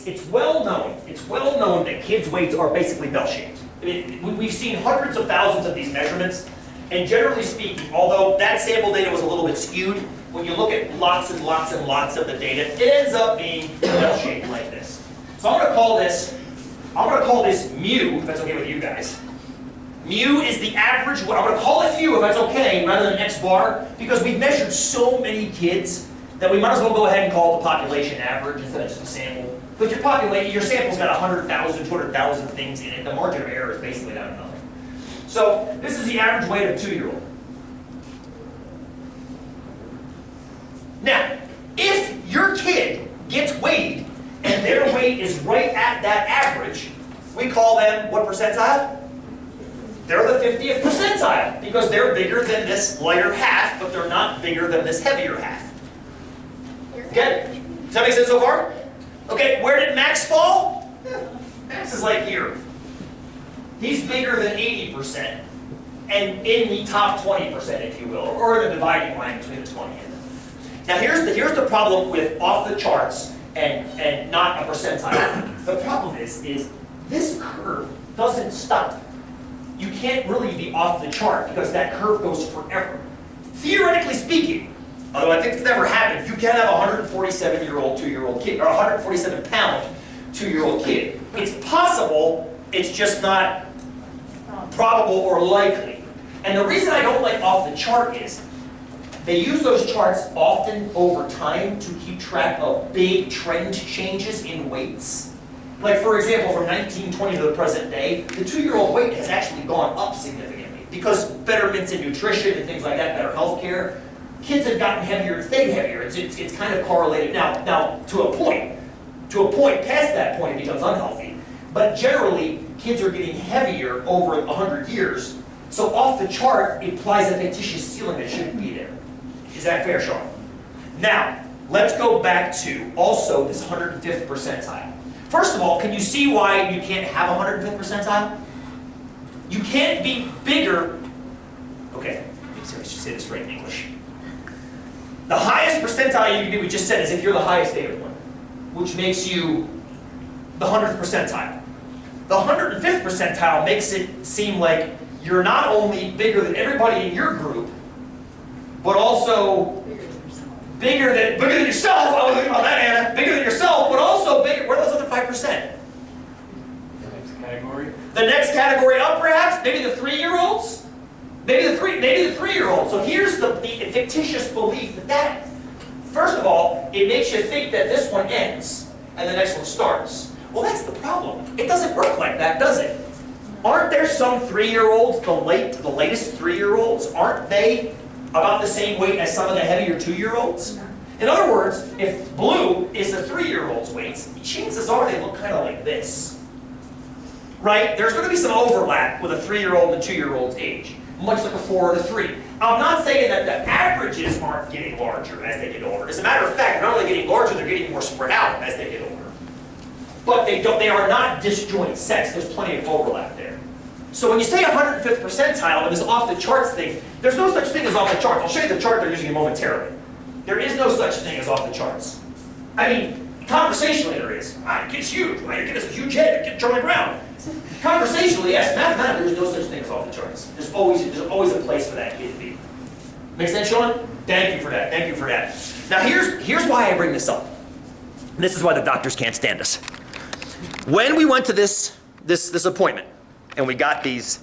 it's well known. It's well known that kids' weights are basically bell-shaped. We've seen hundreds of thousands of these measurements, and generally speaking, although that sample data was a little bit skewed, when you look at lots and lots and lots of the data, it ends up being bell-shaped like this. So I'm going to call this mu, if that's okay with you guys. Mu is the average. I'm going to call it mu if that's okay, rather than x bar, because we've measured so many kids that we might as well go ahead and call it the population average instead of just a sample. Because your sample's got 100,000, 200,000 things in it. The margin of error is basically down to nothing. So this is the average weight of a 2-year-old. Now, if your kid gets weighed and their weight is right at that average, we call them what percentile? They're the 50th percentile because they're bigger than this lighter half, but they're not bigger than this heavier half. Okay? Does that make sense so far? Okay, where did Max fall? Max is like here. He's bigger than 80% and in the top 20%, if you will, or in the dividing line between the 20 and them. Now here's the problem with off the charts and not a percentile. The problem is this curve doesn't stop. You can't really be off the chart because that curve goes forever. Theoretically speaking, although I think it's never happened, you can have a 147-year-old 2-year-old kid, or a 147-pound 2-year-old kid. It's possible, it's just not probable or likely. And the reason I don't like off the chart is they use those charts often over time to keep track of big trend changes in weights. Like, for example, from 1920 to the present day, the 2-year-old weight has actually gone up significantly because betterments in nutrition and things like that, better health care. Kids have gotten heavier and stayed heavier. It's kind of correlated. Now, to a point, past that point it becomes unhealthy. But generally, kids are getting heavier over 100 years. So off the chart, it implies a fictitious ceiling that shouldn't be there. Is that fair, Sean? Now, let's go back to also this 105th percentile. First of all, can you see why you can't have a 105th percentile? You can't be bigger. Okay, let me say this right in English. The highest percentile you can do, we just said, is if you're the highest data point, which makes you the 100th percentile. The 105th percentile makes it seem like you're not only bigger than everybody in your group, but also bigger than yourself. I was thinking about that, Anna. Bigger than yourself, but also bigger. Where are those other 5%? The next category. The next category up, perhaps? Maybe the 3-year-olds? Maybe the 3-year-olds. So here's the fictitious belief that, first of all, it makes you think that this one ends and the next one starts. Well, that's the problem. It doesn't work like that, does it? Aren't there some 3-year-olds, the latest 3-year-olds, aren't they about the same weight as some of the heavier 2-year-olds? In other words, if blue is the 3-year-old's weights, chances are they look kind of like this. Right? There's going to be some overlap with a 3-year-old and a 2-year-old's age, much like a 4 and a 3. I'm not saying that the averages aren't getting larger as they get older. As a matter of fact, they're not only getting larger, they're getting more spread out as they get older. But they are not disjoint sets. There's plenty of overlap there. So when you say 105th percentile and this off the charts thing, there's no such thing as off the charts. I'll show you the chart they're using momentarily. There is no such thing as off the charts. I mean, conversationally there is. Your kid's huge. Your kid has a huge head. Your kid Charlie Brown. Conversationally, yes. Mathematically, there's no such thing as off the charts. There's always a place for that kid to be. Make sense, Sean? Thank you for that. Thank you for that. Now here's why I bring this up. This is why the doctors can't stand us. When we went to this appointment and we got these